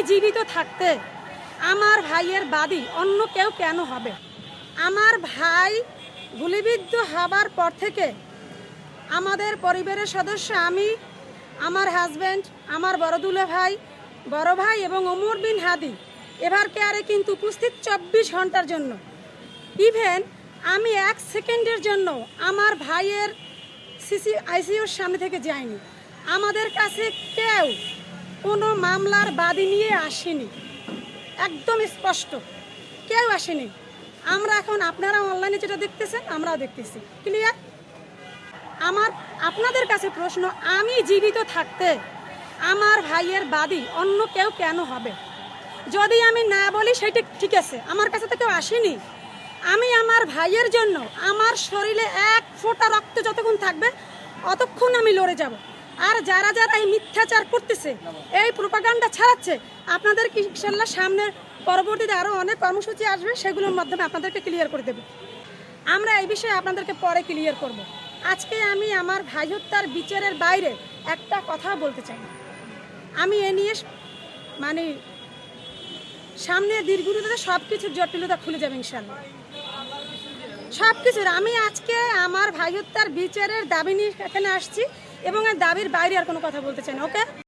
জীবিত থাকতে আমার ভাইয়ের বাদী অন্য কেউ কেন হবে? আমার ভাই গুলিবিদ্ধ হবার পর থেকে আমাদের পরিবারের সদস্য, আমি, আমার হাজব্যান্ড, আমার বড় দুলা ভাই, বড় ভাই এবং ওমর বিন হাদি এভার কেয়ারে কিন্তু উপস্থিত 24 ঘন্টার জন্য। ইভেন আমি 1 সেকেন্ডের জন্য আমার ভাইয়ের আইসিইউর সামনে থেকে যাইনি। আমাদের কাছে কেউ কোনো মামলার বাদী নিয়ে আসেনি, একদম স্পষ্ট কেউ আসেনি। আমরা এখন আপনারা অনলাইনে যেটা দেখতেছেন আমরাও দেখতেছি, ক্লিয়ার। আমার আপনাদের কাছে প্রশ্ন, আমি জীবিত থাকতে আমার ভাইয়ের বাদী অন্য কেউ কেন হবে? যদি আমি না বলি সেটা ঠিক আছে, আমার কাছে তো কেউ আসেনি। আমি আমার ভাইয়ের জন্য আমার শরীরে 1 ফোঁটা রক্ত যতক্ষণ থাকবে অতক্ষণ আমি লড়ে যাব। আর যারা যারা এই মিথ্যাচার করতেছে, এই প্রোপাগান্ডা ছড়াচ্ছে, আপনাদেরকে ইনশাল্লাহ সামনে পরবর্তীতে আরও অনেক কর্মসূচি আসবে, সেগুলোর মাধ্যমে আপনাদেরকে ক্লিয়ার করে দেব। আমরা এই বিষয়ে আপনাদেরকে পরে ক্লিয়ার করব। আজকে আমি আমার ভাই হত্যার বিচারের বাইরে একটা কথা বলতে চাই। আমি এ নিয়ে মানে সামনে দীর্ঘদিনে সব কিছুর জটিলতা খুলে যাবে ইনশাল্লাহ, সব কিছুর। আমি আজকে আমার ভাই হত্যার বিচারের দাবি নিয়ে এখানে আসছি এবং এই দাবির বাইরে আর কোনো কথা বলতে চাই না। ওকে।